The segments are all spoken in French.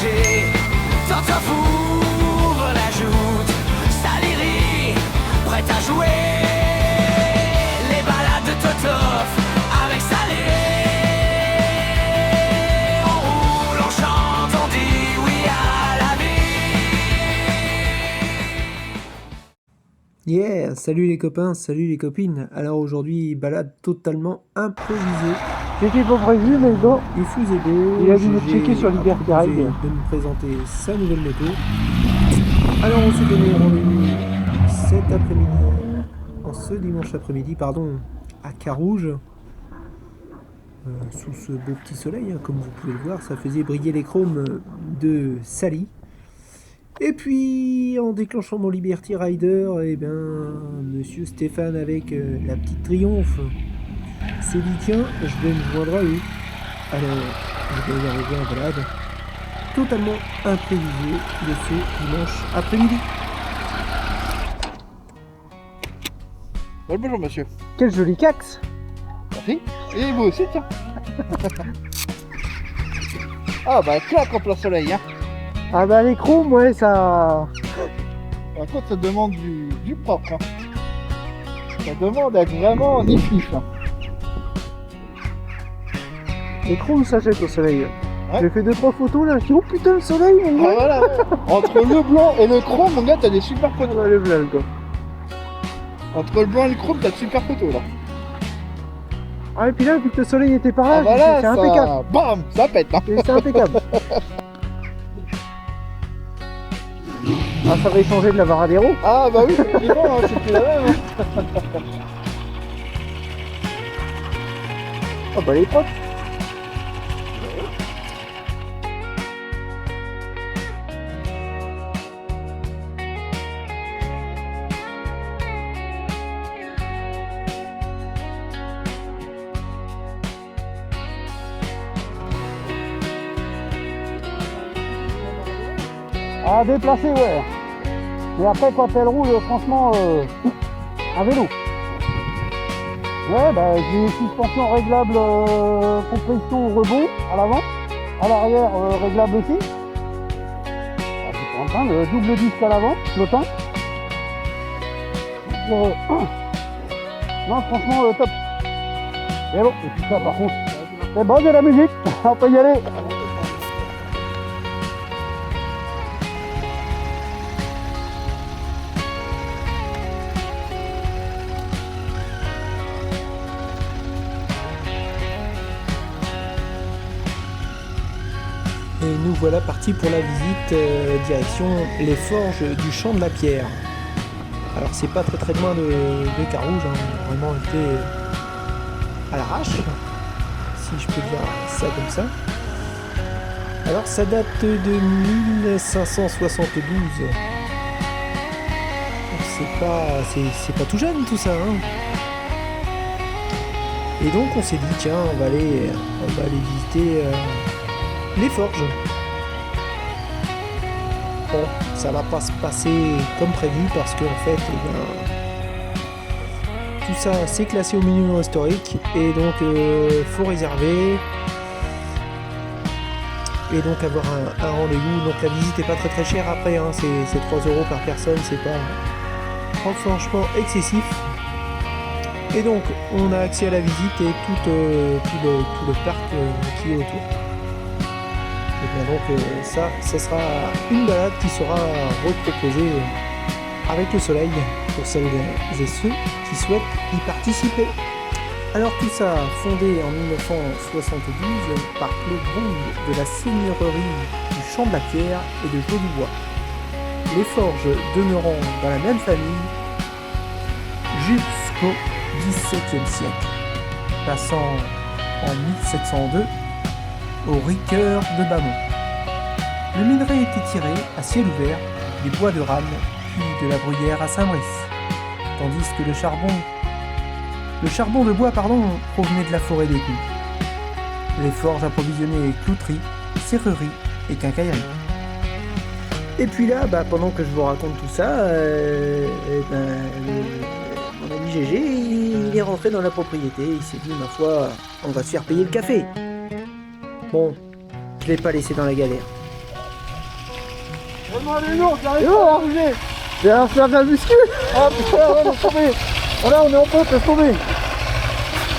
léger. Tantof ouvre la joute, Salieri, prête à jouer. Les balades de Totof avec Salé. On roule, on chante, on dit oui à la vie. Yeah, salut les copains, salut les copines. Alors aujourd'hui, balade totalement improvisée. C'était pas prévu, mais bon, Il faisait beau. il a dû me j'ai checker sur Liberty Ride. proposé de me présenter sa nouvelle moto. Alors on s'est donné rendez-vous cet après-midi, en ce dimanche après-midi, pardon, à Carouge. Sous ce beau petit soleil, hein, comme vous pouvez le voir, ça faisait briller les chromes de Sally. Et puis, en déclenchant mon Liberty Rider, eh ben, monsieur Stéphane avec la petite Triomphe s'est dit tiens, je vais me joindre à eux. Alors, je vais y arriver en balade, totalement imprévisé de ce dimanche après-midi. Bonjour monsieur. Quel joli cax. Merci. Et vous aussi, tiens. Ah bah claque en plein soleil, hein. Ah bah les chromes, ouais, ça... Par contre, ça demande du propre, hein. Ça demande à être vraiment nif-nif, hein. Les chromes s'achètent au soleil. Ouais. J'ai fait 2-3 photos là, je dis oh putain le soleil mon Ah gars. voilà, ouais. Entre le blanc et le chrome, mon gars, t'as des super photos. Ah, le blanc quoi. Entre le blanc et le chrome, t'as de super photos, là. Ah et puis là, vu que le soleil était par là, Ah voilà, c'est ça... impeccable. Bam, ça pète, hein. C'est impeccable. Ah ça va échanger de la Varadero. Ah bah oui, effectivement, hein, c'est plus la même, hein. Ah bah les potes. À déplacer, ouais. Et après, quand elle roule, franchement, un vélo. Ouais, bah, j'ai une suspension réglable compression rebond à l'avant. À l'arrière, réglable aussi. Ah, c'est pas en train, le double disque à l'avant, flottant. Non, franchement, top. Et bon, et puis ça, par contre, c'est bon, de la musique. On peut y aller. Et nous voilà partis pour la visite direction les forges du Champ de la Pierre. Alors c'est pas très loin de Carouge, hein, vraiment été à l'arrache, si je peux dire ça comme ça. Alors ça date de 1572. C'est pas tout jeune tout ça, hein. Et donc on s'est dit tiens on va aller visiter les forges. Bon, ça va pas se passer comme prévu parce qu'en fait, tout ça c'est classé au monument historique et donc faut réserver et donc avoir un rendez-vous. Donc la visite est pas très chère après, hein, c'est 3 € par personne, c'est pas franchement excessif. Et donc on a accès à la visite et tout le parc qui est autour. Et bien donc ça sera une balade qui sera reproposée avec le soleil pour celles et ceux qui souhaitent y participer. Alors tout ça fondé en 1972 par Claude Bond de la seigneurie du Champ de la Pierre et de Jolibois. Les forges demeurant dans la même famille jusqu'au XVIIe siècle, passant en 1702 au Ricoeur de Bamont. Le minerai était tiré à ciel ouvert des bois de Rannes, puis de la Bruyère à Saint-Brice, tandis que le charbon de bois provenait de la forêt des Clous. Les forges approvisionnaient clouterie, serrurerie et quincaillerie. Et puis là, pendant que je vous raconte tout ça, mon ami GG, il est rentré dans la propriété, il s'est dit, ma foi, on va se faire payer le café. Bon, je l'ai pas laissé dans la galère. Vraiment, elle est lourde, j'arrive Oh, pas à hein. bouger. Et alors faire de la muscu. Ah putain, ouais, laisse tomber. Voilà, on est en pote, laisse tomber.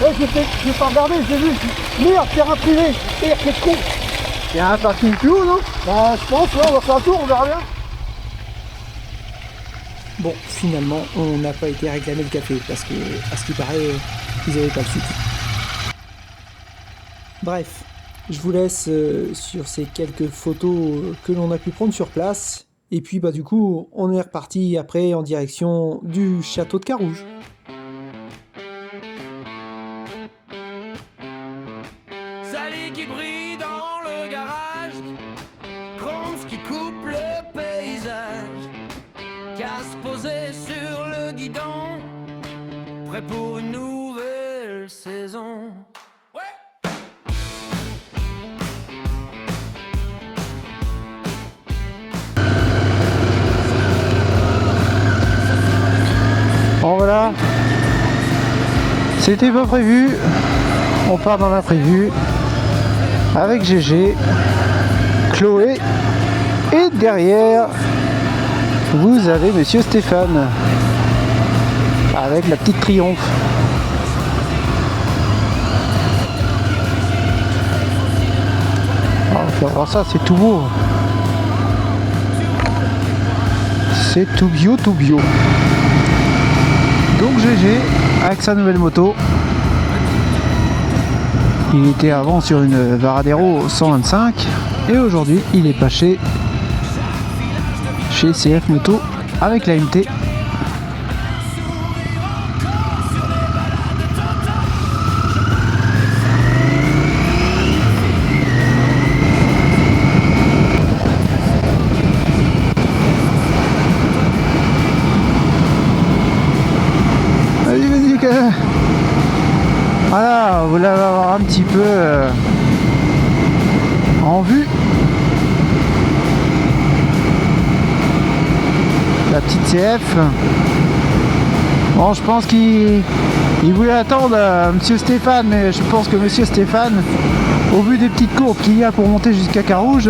Ouais, j'ai pas regardé, j'ai vu. Merde, terrain privé. Merde, quel con. Il y a un parking plus haut, non? Bah, je pense, ouais, on va faire un tour, on verra bien. Bon, finalement, on n'a pas été réclamer le café parce que, à ce qui paraît, ils n'avaient pas le sucre. Bref, je vous laisse sur ces quelques photos que l'on a pu prendre sur place. Et puis, bah, du coup, on est reparti après en direction du château de Carouge. Sally qui brille dans le garage, Kronz qui coupe le paysage, casse posé sur le guidon, prêt pour une nouvelle saison. Ouais. Bon voilà, c'était pas prévu, on part dans l'imprévu avec GG, Chloé et derrière vous avez Monsieur Stéphane avec la petite Triomphe. On va voir ça, c'est tout beau. C'est tout bio, tout bio. Donc GG avec sa nouvelle moto. Il était avant sur une Varadero 125 et aujourd'hui il est passé chez CF Moto avec la MT. Voilà, vous l'avez avoir un petit peu en vue. La petite CF. Bon, je pense qu'il voulait attendre Monsieur Stéphane, mais je pense que Monsieur Stéphane, au vu des petites courbes qu'il y a pour monter jusqu'à Carouge,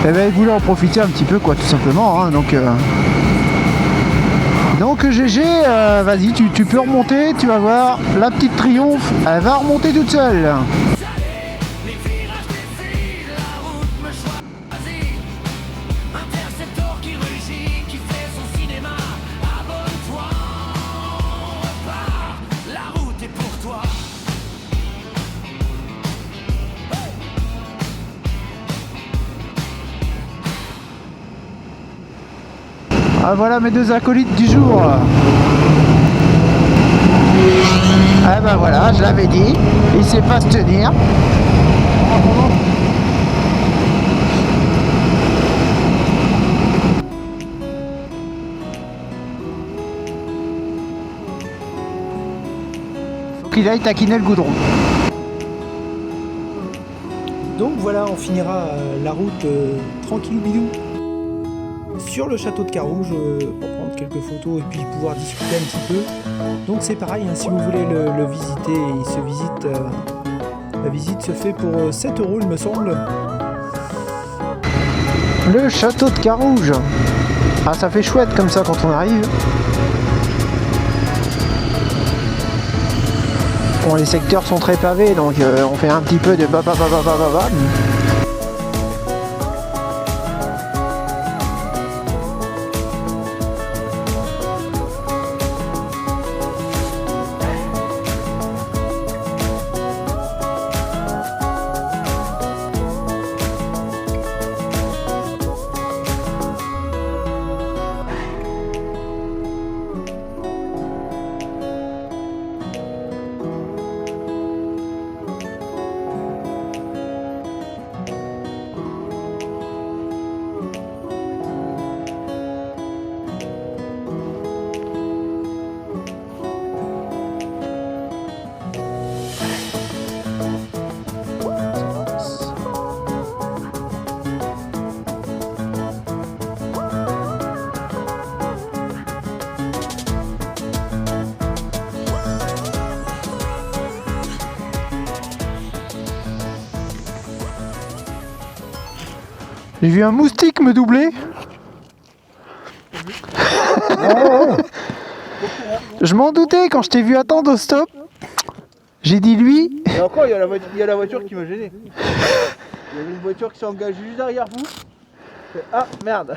eh ben, il voulait en profiter un petit peu, quoi, tout simplement. Hein, donc GG, vas-y, tu peux remonter, tu vas voir, la petite Triomphe, elle va remonter toute seule. Les virages défilent, la route me choisit. Interceptor qui rugit, qui fait son cinéma. Abonne-toi, on repart. La route est pour toi. Ah, voilà mes deux acolytes du jour. Ah bah voilà, je l'avais dit, il sait pas se tenir. Faut qu'il aille taquiner le goudron. Donc voilà, on finira la route tranquille bidou sur le château de Carouge pour prendre quelques photos et puis pouvoir discuter un petit peu. Donc c'est pareil, hein, si vous voulez le visiter, il se visite, la visite se fait pour 7 € il me semble. Le château de Carouge. Ah, ça fait chouette comme ça quand on arrive. Bon, les secteurs sont très pavés, donc on fait un petit peu de ba. J'ai vu un moustique me doubler. Je m'en doutais quand je t'ai vu attendre au stop. J'ai dit lui. Et encore, il y a la voiture qui m'a gêné. Il y avait une voiture qui s'est engagée juste derrière vous. Ah merde.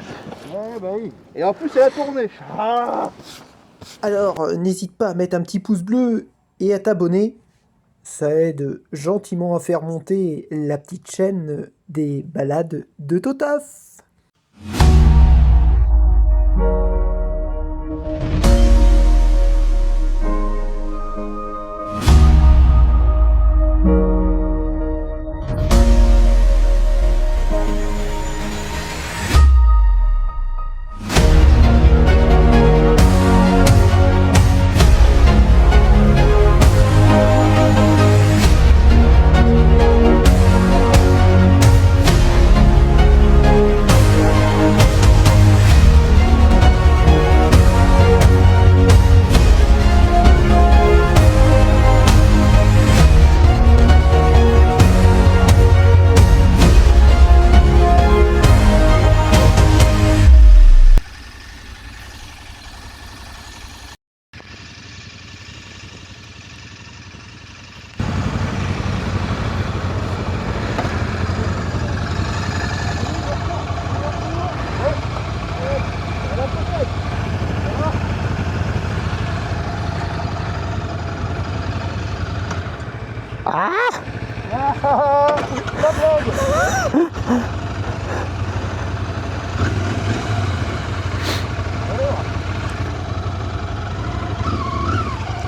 Ouais, bah oui. Et en plus, elle a tourné. Ah. Alors, n'hésite pas à mettre un petit pouce bleu et à t'abonner. Ça aide gentiment à faire monter la petite chaîne des balades de Totas.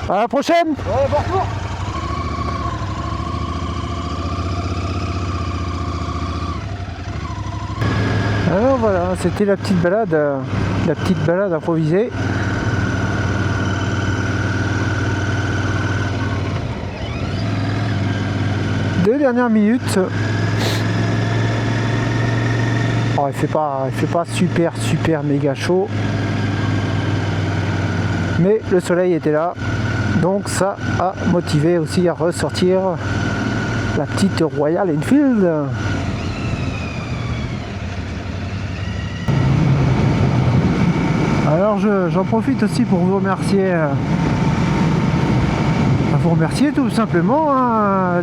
À la prochaine. Ouais, bon retour. Alors voilà, c'était la petite balade improvisée. Deux dernières minutes. Oh, il fait pas super méga chaud. Mais le soleil était là. Donc ça a motivé aussi à ressortir la petite Royal Enfield. Alors j'en profite aussi pour vous remercier. Vous remercier tout simplement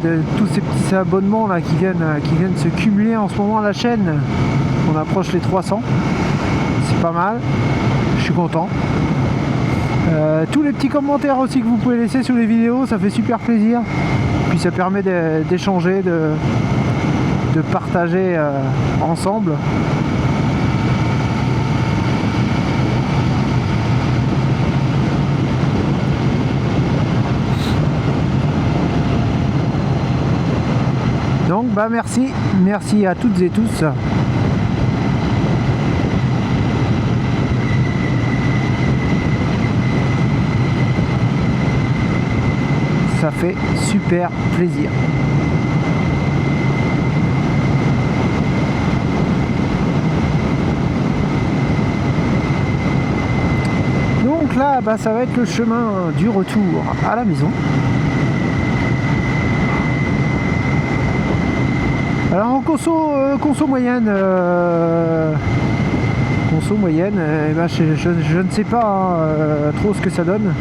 de tous ces petits abonnements là qui viennent se cumuler en ce moment à la chaîne. On approche les 300. C'est pas mal. Je suis content. Tous les petits commentaires aussi que vous pouvez laisser sous les vidéos, ça fait super plaisir. Puis ça permet d'échanger, de partager ensemble. Donc bah merci à toutes et tous. Ça fait super plaisir. Donc là, bah, ça va être le chemin du retour à la maison. Alors en conso moyenne, eh ben, je ne sais pas trop ce que ça donne.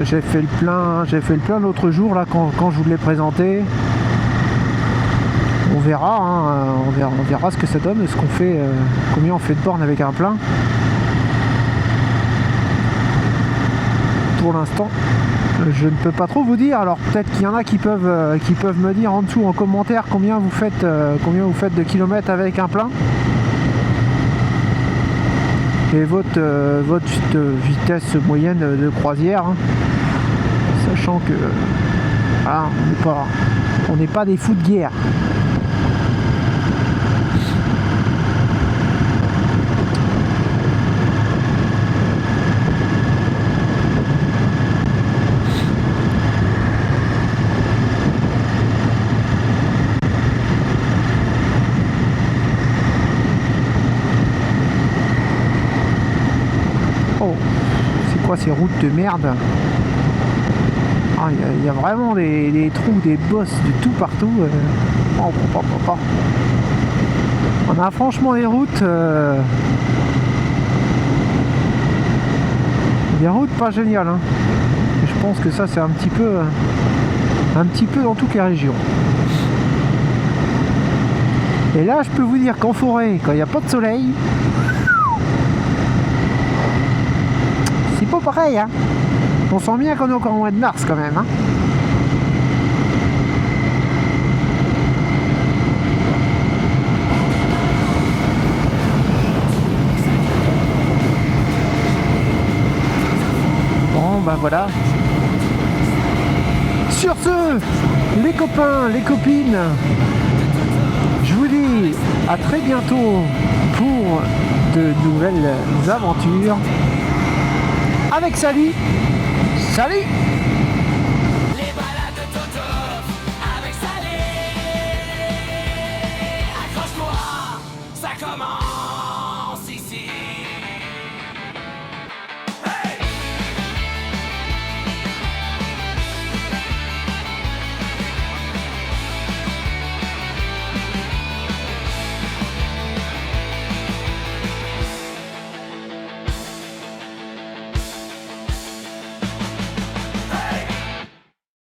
J'ai fait le plein l'autre jour là quand je vous l'ai présenté. On verra, on verra ce que ça donne, ce qu'on fait, combien on fait de bornes avec un plein. Pour l'instant, je ne peux pas trop vous dire. Alors peut-être qu'il y en a qui peuvent me dire en dessous en commentaire combien vous faites de kilomètres avec un plein. Et votre vitesse moyenne de croisière, hein. Sachant que voilà, on n'est pas des fous de guerre. Oh, c'est quoi ces routes de merde? Il y a vraiment des trous, des bosses de tout partout. On a franchement des routes pas géniales, hein. Et je pense que ça c'est un petit peu dans toutes les régions. Et là je peux vous dire qu'en forêt, quand il n'y a pas de soleil, c'est pas pareil, hein. On sent bien qu'on est encore au mois de mars quand même, hein. Bon bah voilà. Sur ce, les copains, les copines, je vous dis à très bientôt pour de nouvelles aventures avec Sally. Salut!